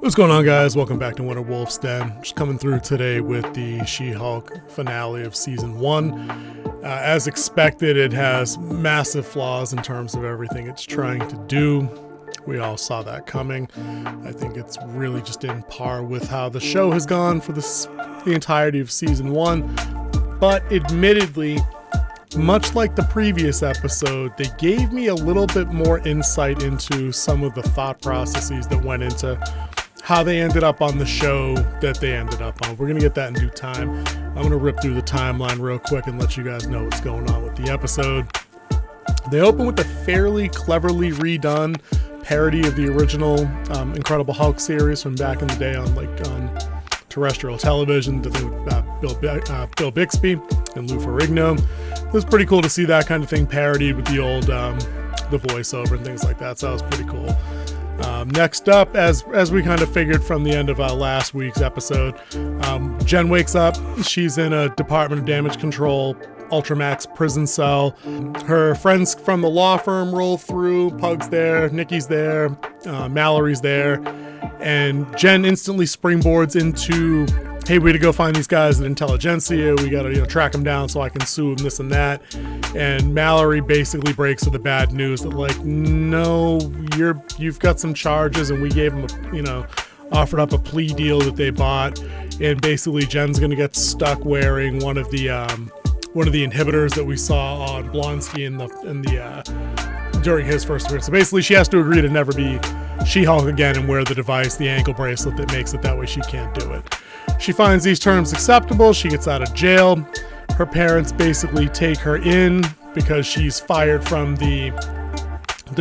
What's going on, guys? Welcome back to Winter Wolf's Den. Just coming through today with the She-Hulk finale of Season 1. As expected, it has massive flaws in terms of everything it's trying to do. We all saw that coming. I think it's really just in par with how the show has gone for the entirety of Season 1. But admittedly, much like the previous episode, they gave me a little bit more insight into some of the thought processes that went into how they ended up on the show that they ended up on. We're going to get that in due time. I'm going to rip through the timeline real quick and let you guys know what's going on with the episode. They open with a fairly cleverly redone parody of the original Incredible Hulk series from back in the day on terrestrial television. The thing with Bill Bixby and Lou Ferrigno. It was pretty cool to see that kind of thing parodied with the old the voiceover and things like that. So that was pretty cool. Next up, as we kind of figured from the end of last week's episode, Jen wakes up. She's in a Department of Damage Control Ultramax prison cell. Her friends from the law firm roll through. Pug's there, Nikki's there, Mallory's there, and Jen instantly springboards into, hey, we gotta go find these guys at Intelligentsia. We gotta track them down so I can sue them, this and that. And Mallory basically breaks with the bad news that, like, no, you've got some charges, and we gave them offered up a plea deal that they bought, and basically Jen's gonna get stuck wearing one of the inhibitors that we saw on Blonsky during his first appearance. So basically she has to agree to never be She-Hulk again and wear the device, the ankle bracelet that makes it that way she can't do it. She finds these terms acceptable. She gets out of jail. Her parents basically take her in because she's fired from the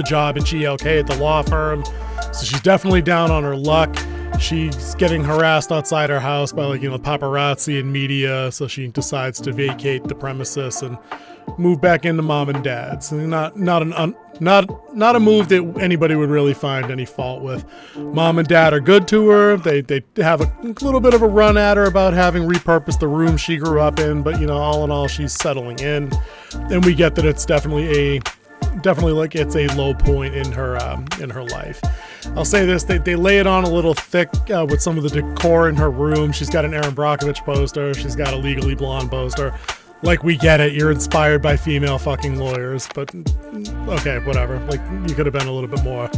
job in GLK at the law firm. So she's definitely down on her luck. She's getting harassed outside her house by paparazzi and media. So she decides to vacate the premises and move back into mom and dad's. Not a move that anybody would really find any fault with. Mom and dad are good to her. They have a little bit of a run at her about having repurposed the room she grew up in, but all in all, she's settling in, and we get that it's definitely it's a low point in her life. I'll say this: they lay it on a little thick with some of the decor in her room. She's got an Aaron Brockovich poster. She's got a Legally Blonde poster. Like, we get it, you're inspired by female fucking lawyers, but okay, whatever. Like, you could have been a little bit more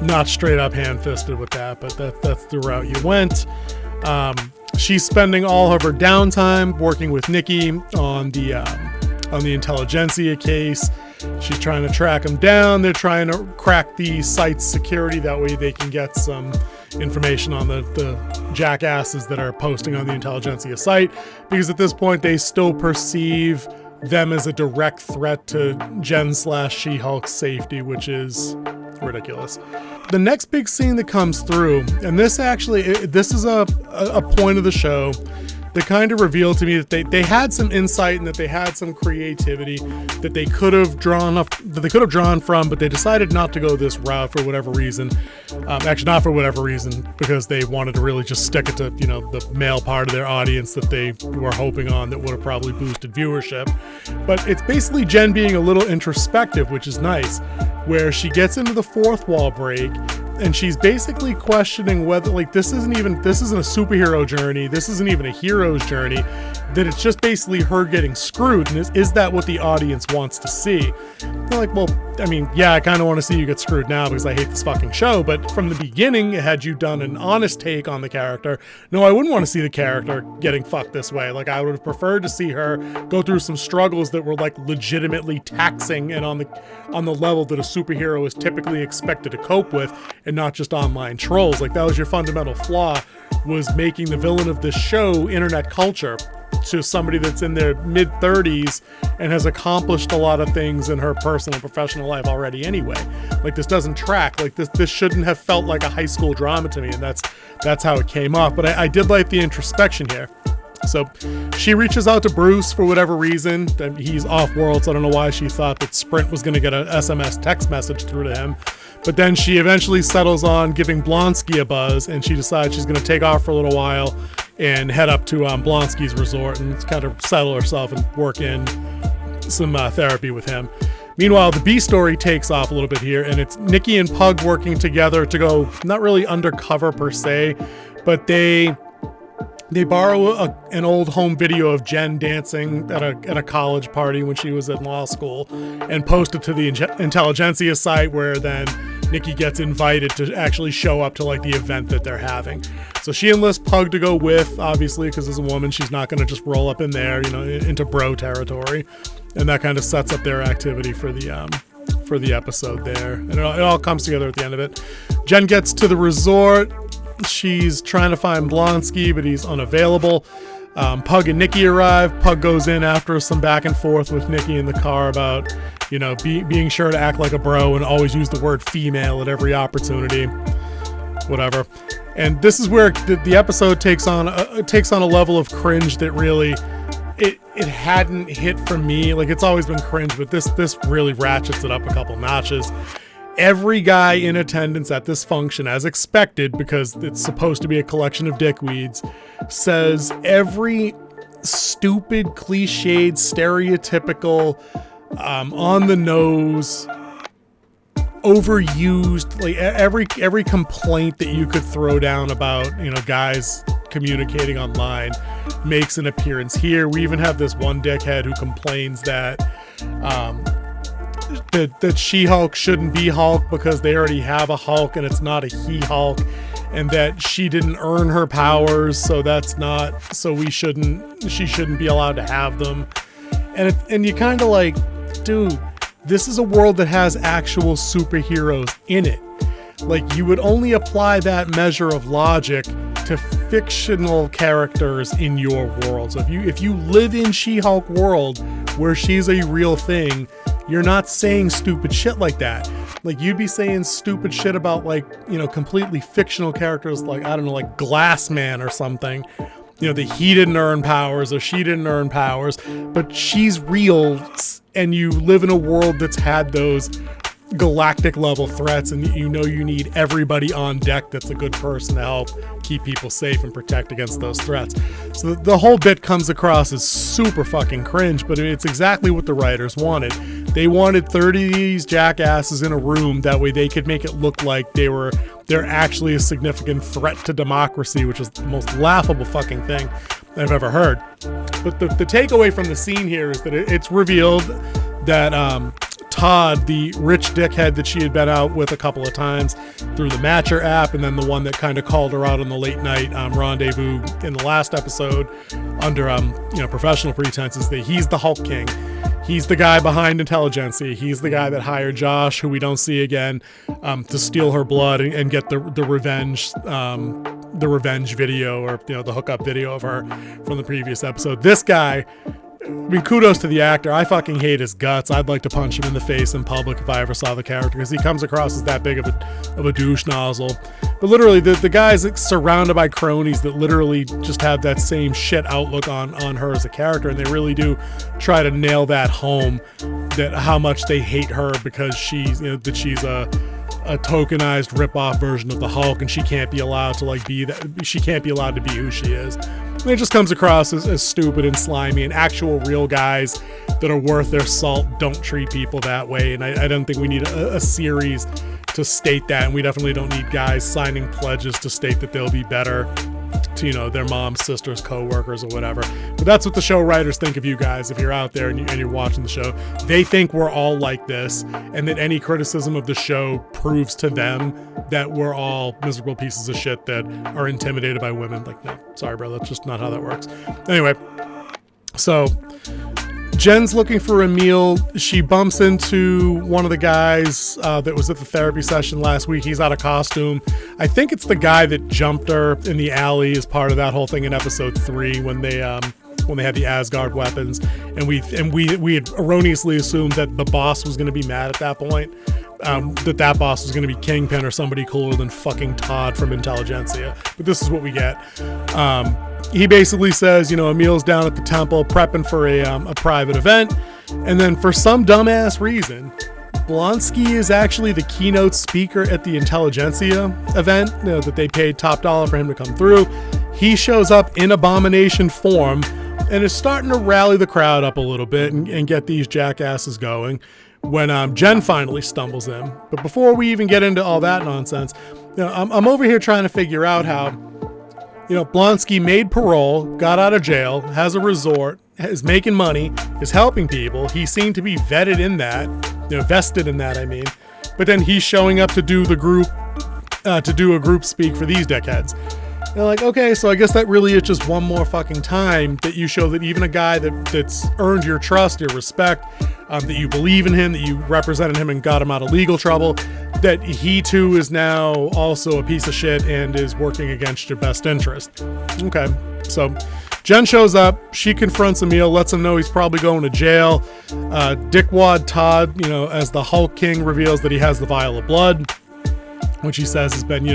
not straight up hand-fisted with that, but that's the route you went. She's spending all of her downtime working with Nikki on the Intelligentsia case. She's trying to track them down. They're trying to crack the site's security. That way they can get some information on the jackasses that are posting on the Intelligentsia site, because at this point they still perceive them as a direct threat to Jen/She-Hulk's safety, which is ridiculous. The next big scene that comes through, and this is a point of the show that kind of revealed to me that they had some insight and that they had some creativity that they could have drawn from, but they decided not to go this route for whatever reason. Actually, not for whatever reason, because they wanted to really just stick it to the male part of their audience that they were hoping on, that would have probably boosted viewership. But it's basically Jen being a little introspective, which is nice, where she gets into the fourth wall break. And she's basically questioning whether, this isn't a superhero journey, this isn't even a hero's journey, that it's just basically her getting screwed. And is that what the audience wants to see? They're like, well, I mean, yeah, I kind of want to see you get screwed now because I hate this fucking show. But from the beginning, had you done an honest take on the character, no, I wouldn't want to see the character getting fucked this way. Like, I would have preferred to see her go through some struggles that were legitimately taxing and on the level that a superhero is typically expected to cope with, and not just online trolls. That was your fundamental flaw, was making the villain of this show internet culture to somebody that's in their mid-30s and has accomplished a lot of things in her personal and professional life already anyway. This doesn't track. This shouldn't have felt like a high school drama to me, and that's how it came off. But I did like the introspection here. So she reaches out to Bruce for whatever reason. He's off-world, so I don't know why she thought that Sprint was going to get an SMS text message through to him. But then she eventually settles on giving Blonsky a buzz, and she decides she's going to take off for a little while and head up to Blonsky's resort and kind of settle herself and work in some therapy with him. Meanwhile, the B story takes off a little bit here, and it's Nikki and Pug working together to go, not really undercover per se, but they borrow an old home video of Jen dancing at a college party when she was in law school and post it to the Intelligentsia site, where then Nikki gets invited to actually show up to like the event that they're having. So she enlists Pug to go with, obviously, because as a woman, she's not going to just roll up in there, you know, into bro territory. And that kind of sets up their activity for the episode there. And it all comes together at the end of it. Jen gets to the resort. She's trying to find Blonsky, but he's unavailable. Pug and Nikki arrive. Pug goes in after some back and forth with Nikki in the car about, you know, being sure to act like a bro and always use the word female at every opportunity. Whatever. And this is where the episode takes on a level of cringe that really it hadn't hit for me. Like, it's always been cringe, but this really ratchets it up a couple notches. Every guy in attendance at this function, as expected, because it's supposed to be a collection of dickweeds, says every stupid, cliched, stereotypical, on the nose, overused, like every complaint that you could throw down about, you know, guys communicating online makes an appearance here. We even have this one dickhead who complains that that She-Hulk shouldn't be Hulk because they already have a Hulk and it's not a he-Hulk, and that she didn't earn her powers, so she shouldn't be allowed to have them. And you kind of like, dude, this is a world that has actual superheroes in it. Like, you would only apply that measure of logic to fictional characters in your world. So if you live in She-Hulk world where she's a real thing, you're not saying stupid shit like that. Like, you'd be saying stupid shit about, like, you know, completely fictional characters, like, I don't know, like Glass Man or something. You know, that he didn't earn powers or she didn't earn powers, but she's real, and you live in a world that's had those galactic level threats, and you know you need everybody on deck that's a good person to help keep people safe and protect against those threats. So the whole bit comes across as super fucking cringe, but it's exactly what the writers wanted. They wanted 30 of these jackasses in a room, that way they could make it look like they're actually a significant threat to democracy, which is the most laughable fucking thing I've ever heard. But the takeaway from the scene here is that it's revealed that Todd, the rich dickhead that she had been out with a couple of times through the Matcher app, and then the one that kind of called her out on the late night rendezvous in the last episode under professional pretenses, that he's the Hulk King. He's the guy behind Intelligentsia. He's the guy that hired Josh, who we don't see again, to steal her blood and get the revenge video, or, you know, the hookup video of her from the previous episode. This guy, I mean, kudos to the actor. I fucking hate his guts. I'd like to punch him in the face in public if I ever saw the character, because he comes across as that big of a douche nozzle. But literally, the guy's surrounded by cronies that literally just have that same shit outlook on her as a character, and they really do try to nail that home, that how much they hate her because she's a tokenized rip-off version of the Hulk, and she can't be allowed to be that. She can't be allowed to be who she is. And it just comes across as stupid and slimy, and actual real guys that are worth their salt don't treat people that way. And I don't think we need a series to state that, and we definitely don't need guys signing pledges to state that they'll be better to, you know, their mom's sisters, co-workers, or whatever. But that's what the show writers think of you guys. If you're out there and you're watching the show, they think we're all like this, and that any criticism of the show proves to them that we're all miserable pieces of shit that are intimidated by women. Like, no, sorry, bro, that's just not how that works. Anyway, so Jen's looking for a meal. She bumps into one of the guys that was at the therapy session last week. He's out of costume. I think it's the guy that jumped her in the alley as part of that whole thing in episode 3 when they had the Asgard weapons, and we had erroneously assumed that the boss was going to be mad at that point. That boss was going to be Kingpin or somebody cooler than fucking Todd from Intelligentsia. But this is what we get. He basically says, you know, Emil's down at the temple prepping for a private event, and then for some dumbass reason, Blonsky is actually the keynote speaker at the Intelligentsia event, you know, that they paid top dollar for him to come through. He shows up in abomination form and is starting to rally the crowd up a little bit and get these jackasses going. when Jen finally stumbles in. But before we even get into all that nonsense, I'm over here trying to figure out how, Blonsky made parole, got out of jail, has a resort, is making money, is helping people. He seemed to be vetted in that, vested in that, I mean. But then he's showing up to do the group, to do a group speak for these dickheads. They're like, okay, so I guess that really is just one more fucking time that you show that even a guy that's earned your trust, your respect, that you believe in him, that you represented him and got him out of legal trouble, that he too is now also a piece of shit and is working against your best interest. Okay, so Jen shows up, she confronts Emil, lets him know he's probably going to jail. Dickwad Todd, as the Hulk King, reveals that he has the vial of blood, which he says has been,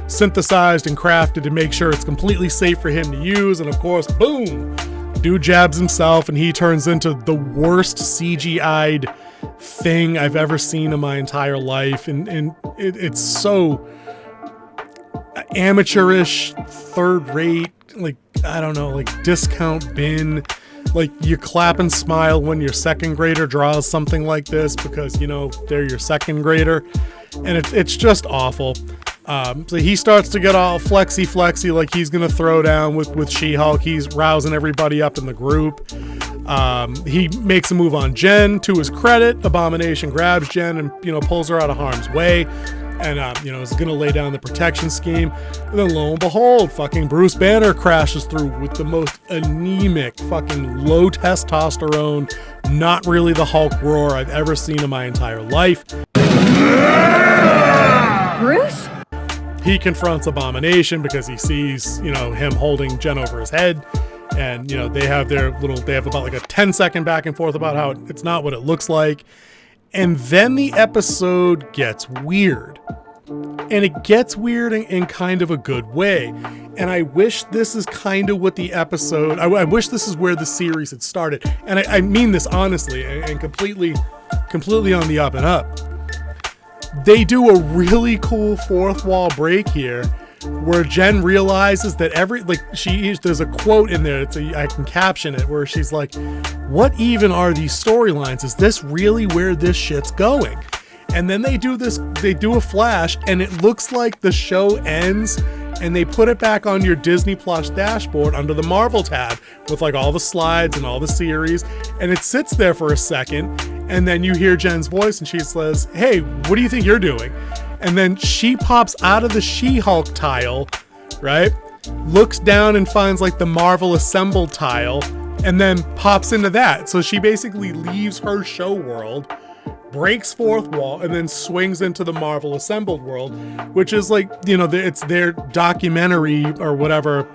synthesized and crafted to make sure it's completely safe for him to use. And of course, boom, dude jabs himself and he turns into the worst CGI'd thing I've ever seen in my entire life. And it's so amateurish, third rate, discount bin. Like, you clap and smile when your second grader draws something like this because, they're your second grader. And it's just awful. So he starts to get all flexy like he's going to throw down with She-Hulk. He's rousing everybody up in the group. He makes a move on Jen. To his credit, Abomination grabs Jen and, pulls her out of harm's way. And, is going to lay down the protection scheme. And then lo and behold, fucking Bruce Banner crashes through with the most anemic, fucking low testosterone, not really the Hulk roar I've ever seen in my entire life. Bruce? He confronts Abomination because he sees, him holding Jen over his head. And, they have about like a 10-second back and forth about how it's not what it looks like. And then the episode gets weird. And it gets weird in kind of a good way. And I wish this is kind of what the episode... I wish this is where the series had started. And I mean this honestly and completely on the up and up. They do a really cool fourth wall break here where Jen realizes that there's a quote in there, I can caption it, where she's like, what even are these storylines? Is this really where this shit's going? And then they do a flash and it looks like the show ends and they put it back on your Disney Plus dashboard under the Marvel tab with like all the slides and all the series, and it sits there for a second and then you hear Jen's voice and she says, hey, what do you think you're doing? And then she pops out of the She-Hulk tile, right? Looks down and finds like the Marvel Assembled tile and then pops into that. So she basically leaves her show world, breaks fourth wall, and then swings into the Marvel Assembled world, which is like, it's their documentary or whatever,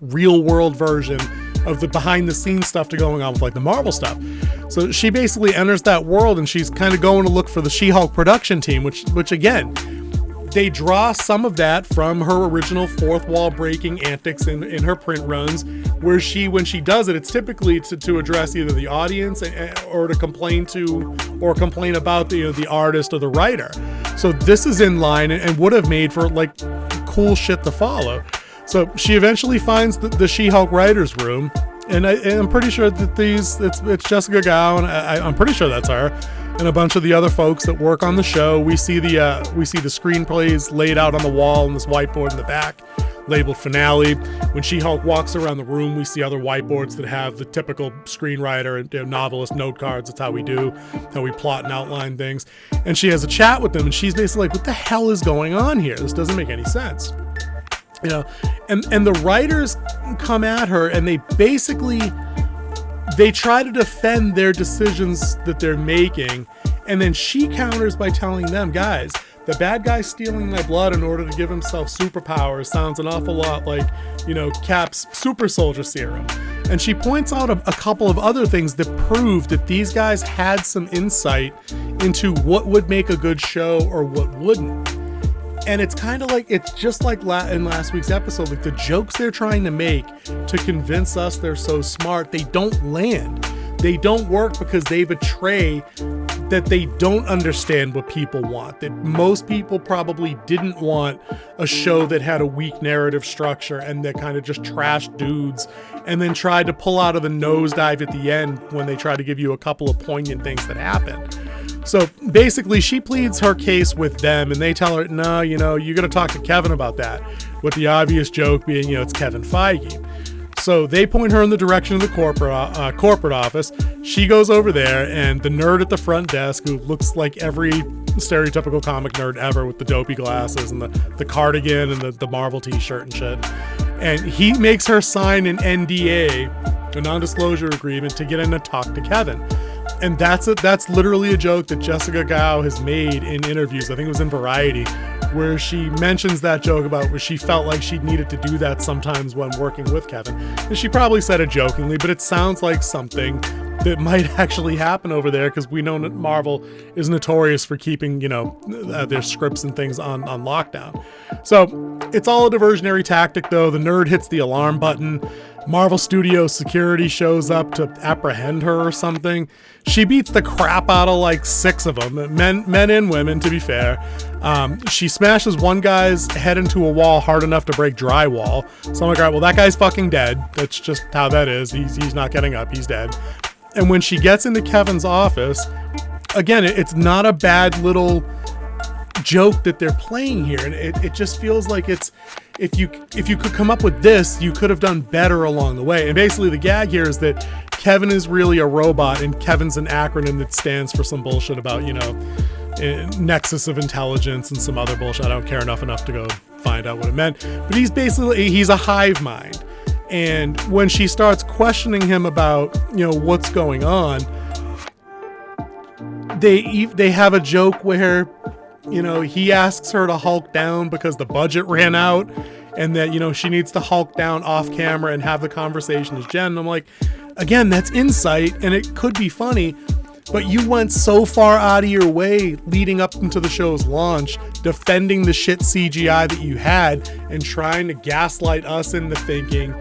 real world version of the behind the scenes stuff to going on with like the Marvel stuff. So she basically enters that world and she's kind of going to look for the She-Hulk production team, which again, they draw some of that from her original fourth wall breaking antics in her print runs, where when she does it, it's typically to address either the audience or to complain about the artist or the writer. So this is in line and would have made for like cool shit to follow. So she eventually finds the She-Hulk writer's room, and I'm pretty sure that it's Jessica Gao, and I'm pretty sure that's her, and a bunch of the other folks that work on the show. We see the screenplays laid out on the wall and this whiteboard in the back, labeled finale. When She-Hulk walks around the room, we see other whiteboards that have the typical screenwriter and novelist note cards. That's how we plot and outline things. And she has a chat with them, and she's basically like, what the hell is going on here? This doesn't make any sense. And the writers come at her and they try to defend their decisions that they're making, and then she counters by telling them, guys, the bad guy stealing my blood in order to give himself superpowers sounds an awful lot like, Cap's super soldier serum. And she points out a couple of other things that prove that these guys had some insight into what would make a good show or what wouldn't. And it's kind of like, it's just like in last week's episode, like the jokes they're trying to make to convince us they're so smart, they don't land. They don't work because they betray that they don't understand what people want. That most people probably didn't want a show that had a weak narrative structure and that kind of just trashed dudes and then tried to pull out of the nosedive at the end when they try to give you a couple of poignant things that happened. So basically, she pleads her case with them, and they tell her, no, you got to talk to Kevin about that, with the obvious joke being, it's Kevin Feige. So they point her in the direction of the corporate office. She goes over there, and the nerd at the front desk, who looks like every stereotypical comic nerd ever with the dopey glasses and the cardigan and the Marvel t-shirt and shit, and he makes her sign an NDA, a non-disclosure agreement, to get in and talk to Kevin. And that's literally a joke that Jessica Gao has made in interviews. I think it was in Variety, where she mentions that joke about where she felt like she needed to do that sometimes when working with Kevin. And she probably said it jokingly, but it sounds like something that might actually happen over there, because we know that Marvel is notorious for keeping, their scripts and things on lockdown. So it's all a diversionary tactic, though. The nerd hits the alarm button. Marvel Studios security shows up to apprehend her or something. She beats the crap out of like 6 of them, men and women, to be fair. She smashes one guy's head into a wall hard enough to break drywall. So I'm like, all right, well, that guy's fucking dead. That's just how that is. He's not getting up. He's dead. And when she gets into Kevin's office, again, it's not a bad little joke that they're playing here, and it just feels like it's, if you could come up with this, you could have done better along the way. And basically the gag here is that Kevin is really a robot, and Kevin's an acronym that stands for some bullshit about nexus of intelligence and some other bullshit. I don't care enough to go find out what it meant, but he's a hive mind. And when she starts questioning him about what's going on, they have a joke where he asks her to Hulk down because the budget ran out, and that, she needs to Hulk down off camera and have the conversation as Jen. And I'm like, again, that's insight, and it could be funny, but you went so far out of your way leading up into the show's launch, defending the shit CGI that you had and trying to gaslight us into thinking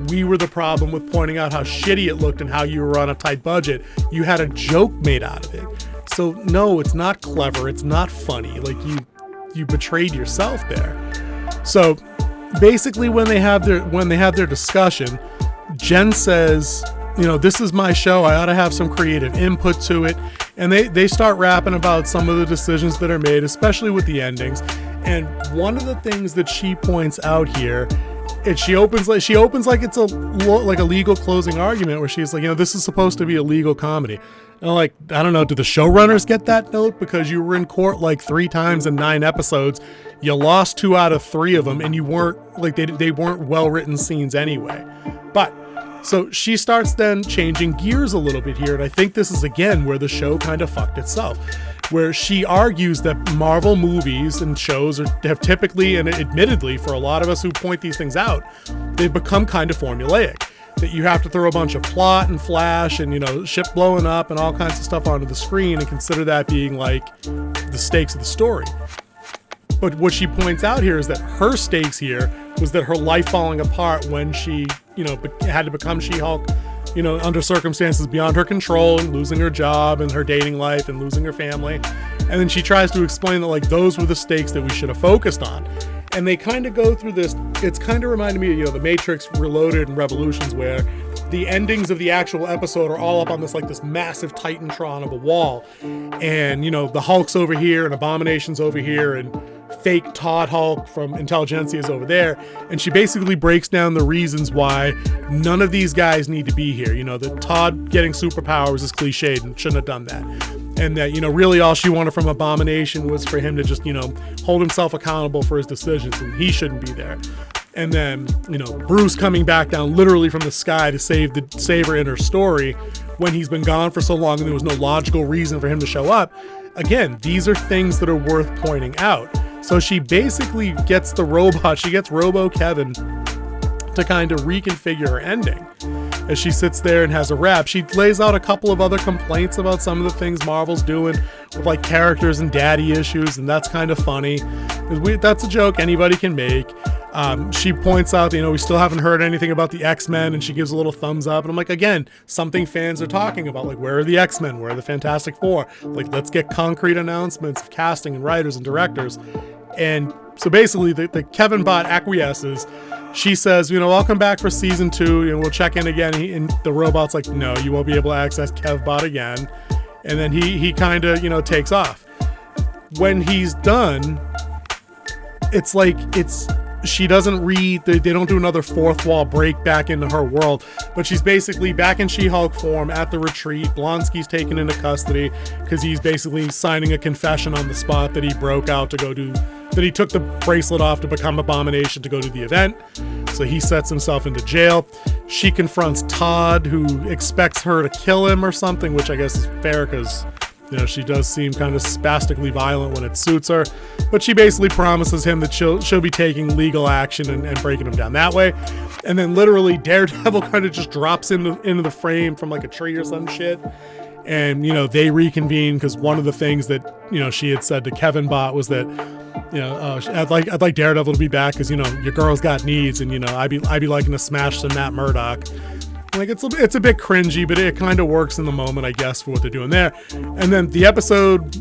we were the problem with pointing out how shitty it looked and how you were on a tight budget. You had a joke made out of it. So no, it's not clever. It's not funny. Like you betrayed yourself there. So basically when they have their discussion, Jen says, this is my show. I ought to have some creative input to it. And they start rapping about some of the decisions that are made, especially with the endings. And one of the things that she points out here, and she opens like it's a legal closing argument, where she's like, this is supposed to be a legal comedy. And I'm like, I don't know, do the showrunners get that note? Because you were in court like 3 times in 9 episodes. You lost 2 out of 3 of them, and you weren't like, they weren't well-written scenes anyway. But so she starts then changing gears a little bit here, and I think this is again where the show kind of fucked itself, where she argues that Marvel movies and shows have typically, and admittedly for a lot of us who point these things out, they've become kind of formulaic. That you have to throw a bunch of plot and flash and ship blowing up and all kinds of stuff onto the screen and consider that being like the stakes of the story. But what she points out here is that her stakes here was that her life falling apart when she had to become She-Hulk, under circumstances beyond her control, and losing her job and her dating life and losing her family. And then she tries to explain that like those were the stakes that we should have focused on. And they kind of go through this. It's kind of reminded me of The Matrix Reloaded and Revolutions, where the endings of the actual episode are all up on this massive Titantron of a wall. And, the Hulk's over here and Abomination's over here and fake Todd Hulk from Intelligentsia is over there. And she basically breaks down the reasons why none of these guys need to be here. That Todd getting superpowers is cliched and shouldn't have done that. And that, really all she wanted from Abomination was for him to just, hold himself accountable for his decisions, and he shouldn't be there. And then, Bruce coming back down literally from the sky to save her in her story when he's been gone for so long and there was no logical reason for him to show up. Again, these are things that are worth pointing out. So she basically gets she gets Robo Kevin to kind of reconfigure her ending. As she sits there and has a rap, she lays out a couple of other complaints about some of the things Marvel's doing with characters and daddy issues, and that's kind of funny. That's a joke anybody can make. She points out, we still haven't heard anything about the X-Men, and she gives a little thumbs up. And I'm like, again, something fans are talking about, where are the X-Men? Where are the Fantastic Four? Let's get concrete announcements of casting and writers and directors. And so basically, the Kevin bot acquiesces. She says, I'll come back for season 2 and we'll check in again. And the robot's like, no, you won't be able to access KevBot again. And then he kind of, takes off. When he's done, it's like she doesn't read, they don't do another fourth wall break back into her world, but she's basically back in She-Hulk form at the retreat. Blonsky's taken into custody because he's basically signing a confession on the spot that he broke out to go do, that he took the bracelet off to become Abomination to go to the event. So he sets himself into jail. She confronts Todd, who expects her to kill him or something, which I guess is fair because she does seem kind of spastically violent when it suits her, but she basically promises him that she'll be taking legal action and breaking him down that way. And then literally Daredevil kind of just drops into the frame from like a tree or some shit. And, they reconvene because one of the things that, she had said to Kevin Bott was that, I'd like Daredevil to be back because, your girl's got needs, and, I'd be liking to smash some Matt Murdock. Like it's a bit cringy, but it kind of works in the moment, I guess, for what they're doing there. And then the episode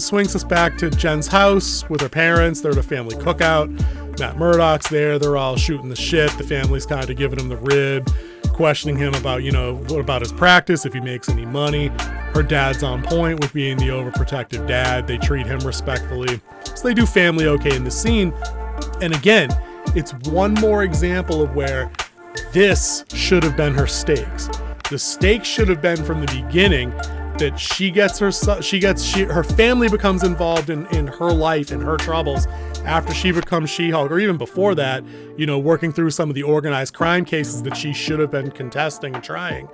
swings us back to Jen's house with her parents. They're at a family cookout. Matt Murdock's there. They're all shooting the shit. The family's kind of giving him the rib, questioning him about, what about his practice, if he makes any money. Her dad's on point with being the overprotective dad. They treat him respectfully. So they do family okay in the scene. And again, it's one more example of where this should have been her stakes. The stakes should have been from the beginning that her family becomes involved in her life and her troubles after she becomes She-Hulk, or even before that, working through some of the organized crime cases that she should have been contesting and trying.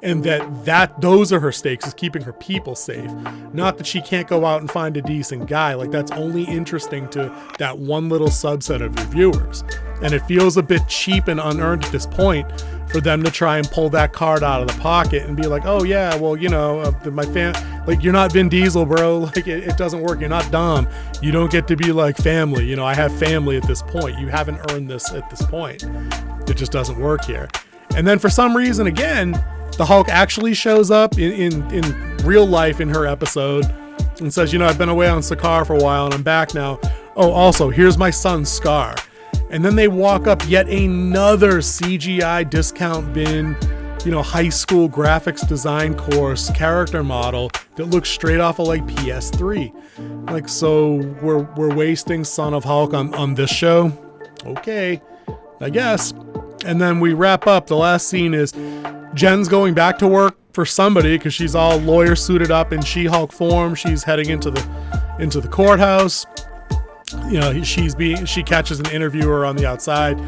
And that those are her stakes, is keeping her people safe. Not that she can't go out and find a decent guy. Like, that's only interesting to that one little subset of viewers. And it feels a bit cheap and unearned at this point for them to try and pull that card out of the pocket and be like, oh yeah, well, my fan, like, you're not Vin Diesel, bro. Like, it doesn't work. You're not Dom. You don't get to be like family. I have family at this point. You haven't earned this at this point. It just doesn't work here. And then for some reason, again, the Hulk actually shows up in real life in her episode and says, I've been away on Sakaar for a while and I'm back now. Oh, also, here's my son, Scar. And then they walk up yet another CGI discount bin, high school graphics design course character model that looks straight off of like PS3. Like, so we're wasting Son of Hulk on this show? Okay, I guess. And then we wrap up. The last scene is Jen's going back to work for somebody because she's all lawyer suited up in She-Hulk form. She's heading into the courthouse. She catches an interviewer on the outside,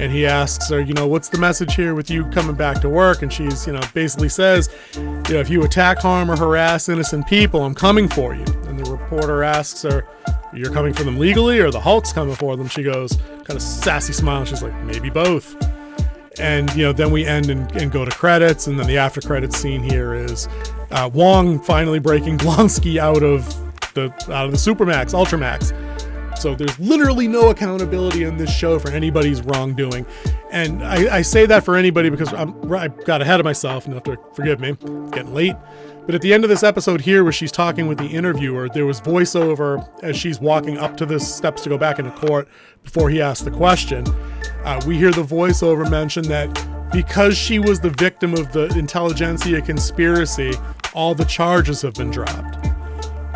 and he asks her, what's the message here with you coming back to work? And she's, basically says, if you attack, harm, or harass innocent people, I'm coming for you. And the reporter asks her, you're coming for them legally, or the Hulk's coming for them? She goes, kind of sassy smile. She's like, maybe both. And, then we end and go to credits. And then the after credits scene here is Wong finally breaking Blonsky out of the Supermax, Ultramax. So there's literally no accountability in this show for anybody's wrongdoing. And I say that for anybody because I got ahead of myself, and you have to forgive me. It's getting late. But at the end of this episode here, where she's talking with the interviewer, there was voiceover as she's walking up to the steps to go back into court before he asked the question. We hear the voiceover mention that because she was the victim of the intelligentsia conspiracy, all the charges have been dropped.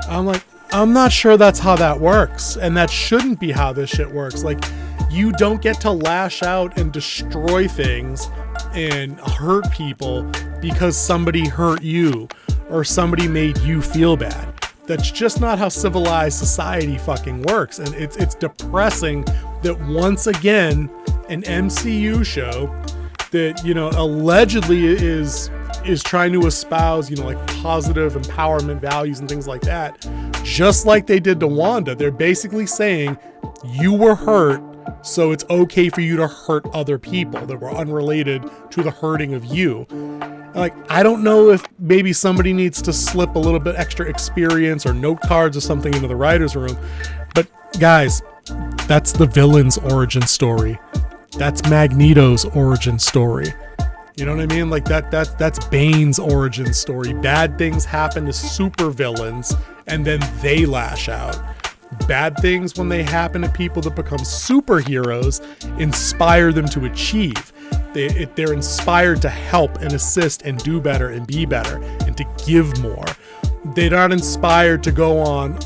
I'm like, I'm not sure that's how that works, and that shouldn't be how this shit works. Like, you don't get to lash out and destroy things and hurt people because somebody hurt you or somebody made you feel bad. That's just not how civilized society fucking works. And it's depressing that once again, an MCU show that, allegedly is trying to espouse, like positive empowerment values and things like that, just like they did to Wanda. They're basically saying you were hurt, so it's okay for you to hurt other people that were unrelated to the hurting of you. Like, I don't know if maybe somebody needs to slip a little bit extra experience or note cards or something into the writer's room. But guys, that's the villain's origin story. That's Magneto's origin story. You know what I mean? Like that's Bane's origin story. Bad things happen to supervillains and then they lash out. Bad things, when they happen to people that become superheroes, inspire them to achieve. They're inspired to help and assist and do better and be better and to give more. They're not inspired to go on,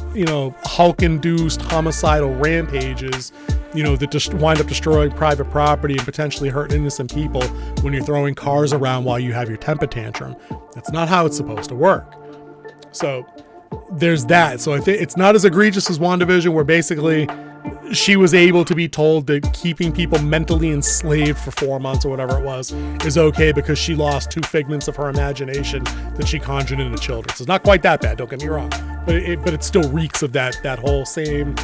Hulk-induced homicidal rampages, that just wind up destroying private property and potentially hurt innocent people when you're throwing cars around while you have your temper tantrum. That's not how it's supposed to work. So there's that. So I think it's not as egregious as WandaVision, where basically she was able to be told that keeping people mentally enslaved for 4 months or whatever it was is okay because she lost 2 figments of her imagination that she conjured into children. So it's not quite that bad, don't get me wrong, but it still reeks of that whole same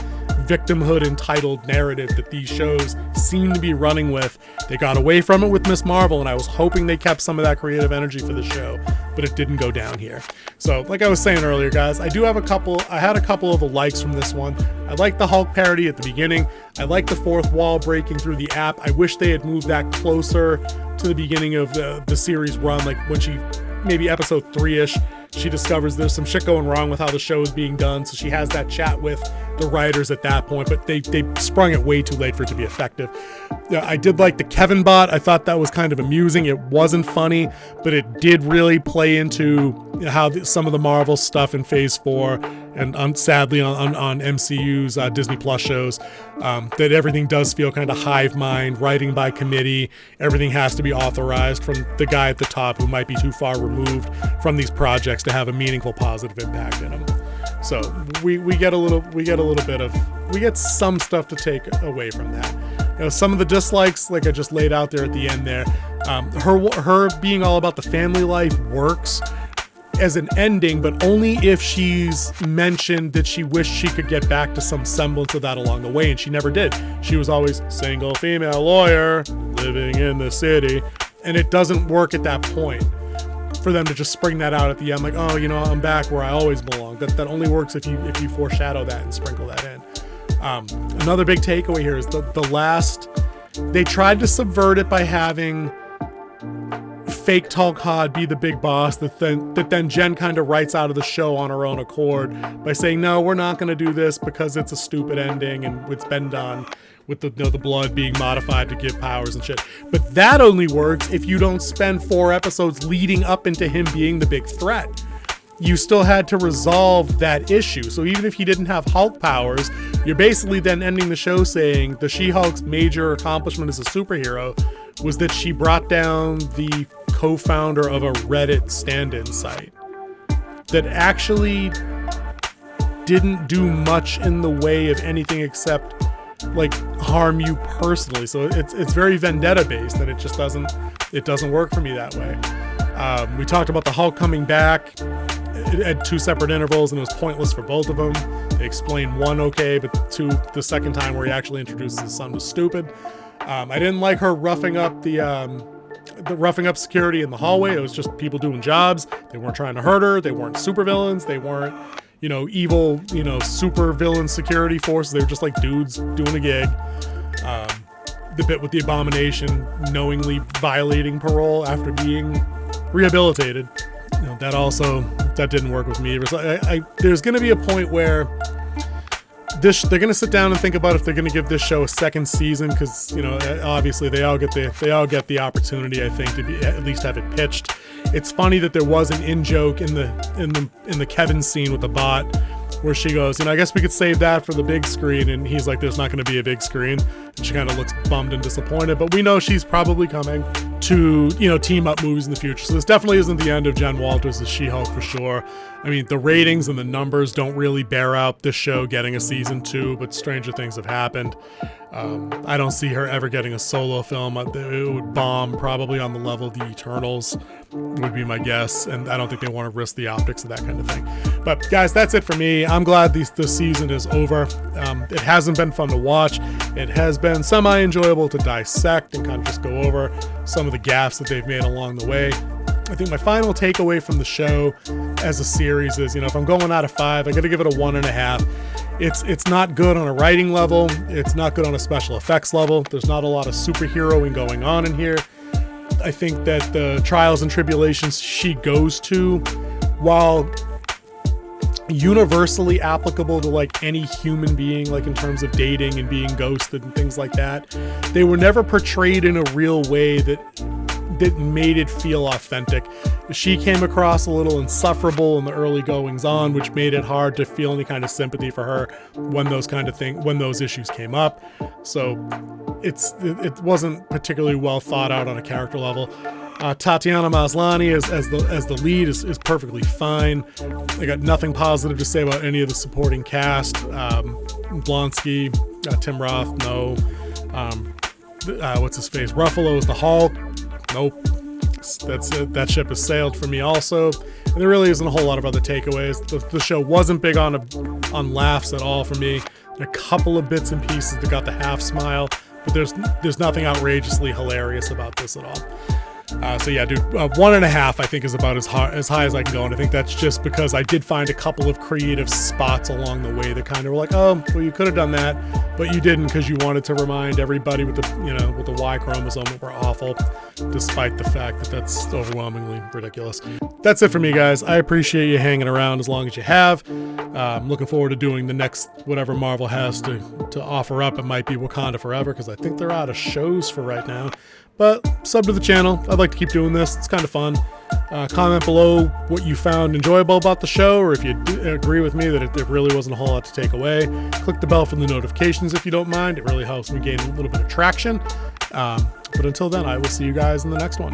victimhood entitled narrative that these shows seem to be running with. They got away from it with Miss Marvel, and I was hoping they kept some of that creative energy for the show, but it didn't go down here. So like I was saying earlier, guys, I had a couple of the likes from this one. I like the Hulk parody at the beginning. I like the fourth wall breaking through the app. I wish they had moved that closer to the beginning of the series run, like when she, maybe episode 3-ish, she discovers there's some shit going wrong with how the show is being done, so she has that chat with the writers at that point, but they sprung it way too late for it to be effective. I did like the Kevin bot. I thought that was kind of amusing. It wasn't funny, but it did really play into how some of the Marvel stuff in Phase 4 and sadly on MCU's Disney Plus shows, that everything does feel kind of hive mind, writing by committee. Everything has to be authorized from the guy at the top who might be too far removed from these projects to have a meaningful positive impact in them. So we get some stuff to take away from that. Some of the dislikes, like I just laid out there at the end there, her being all about the family life works as an ending, but only if she's mentioned that she wished she could get back to some semblance of that along the way, and she never did. She was always single female lawyer living in the city, and it doesn't work at that point for them to just spring that out at the end, like, oh, I'm back where I always belong. That only works if you foreshadow that and sprinkle that in. Another big takeaway here is they tried to subvert it by having fake Talk Hod be the big boss that then Jen kind of writes out of the show on her own accord by saying, no, we're not going to do this because it's a stupid ending and it's been done with the blood being modified to give powers and shit. But that only works if you don't spend 4 episodes leading up into him being the big threat. You still had to resolve that issue. So even if he didn't have Hulk powers, you're basically then ending the show saying the She-Hulk's major accomplishment as a superhero was that she brought down the co-founder of a Reddit stand-in site that actually didn't do much in the way of anything except like harm you personally. So it's very vendetta based, and it just doesn't work for me that way. We talked about the Hulk coming back at 2 separate intervals, and it was pointless for both of them. They explained one okay, but the second time where he actually introduces his son was stupid. I didn't like her roughing up the roughing up security in the hallway. It was just people doing jobs. They weren't trying to hurt her. They weren't supervillains. They weren't, evil, super villain security forces. They were just like dudes doing a gig. The bit with the Abomination knowingly violating parole after being rehabilitated, that didn't work with me. There's going to be a point where they're going to sit down and think about if they're going to give this show a second season, because obviously they all get the opportunity, I think, to at least have it pitched. It's funny that there was an in-joke in the Kevin scene with the bot where she goes, I guess we could save that for the big screen, and he's like, there's not going to be a big screen, and she kind of looks bummed and disappointed, but we know she's probably coming to team up movies in the future. So this definitely isn't the end of Jen Walters as She-Hulk for sure. I mean, the ratings and the numbers don't really bear out this show getting a season 2, but stranger things have happened. I don't see her ever getting a solo film. It would bomb probably on the level of the Eternals, would be my guess, and I don't think they want to risk the optics of that kind of thing. But guys, that's it for me. I'm glad the season is over. It hasn't been fun to watch. It has been semi-enjoyable to dissect and kind of just go over some of the gaffes that they've made along the way. I think my final takeaway from the show as a series is, if I'm going out of 5, I got to give it a 1.5. It's not good on a writing level. It's not good on a special effects level. There's not a lot of superheroing going on in here. I think that the trials and tribulations she goes to, while universally applicable to like any human being, like in terms of dating and being ghosted and things like that, they were never portrayed in a real way that that made it feel authentic. She came across a little insufferable in the early goings on, which made it hard to feel any kind of sympathy for her when those issues came up. So it wasn't particularly well thought out on a character level. Tatiana Maslany as the lead is perfectly fine. I got nothing positive to say about any of the supporting cast. Blonsky, Tim Roth, no. What's his face? Ruffalo is the Hulk. Nope. That's it. That ship has sailed for me also. And there really isn't a whole lot of other takeaways. The show wasn't big on laughs at all for me. A couple of bits and pieces that got the half smile, but there's nothing outrageously hilarious about this at all. So yeah, dude, 1.5 I think is about as high as I can go, and I think that's just because I did find a couple of creative spots along the way that kind of were like, oh, well, you could have done that, but you didn't because you wanted to remind everybody with the Y chromosome that we're awful, despite the fact that that's overwhelmingly ridiculous. That's it for me, guys. I appreciate you hanging around as long as you have. I'm looking forward to doing the next whatever Marvel has to offer up. It might be Wakanda Forever because I think they're out of shows for right now. But sub to the channel. I'd like to keep doing this. It's kind of fun. Comment below what you found enjoyable about the show, or if you agree with me that it really wasn't a whole lot to take away. Click the bell for the notifications if you don't mind. It really helps me gain a little bit of traction. But until then, I will see you guys in the next one.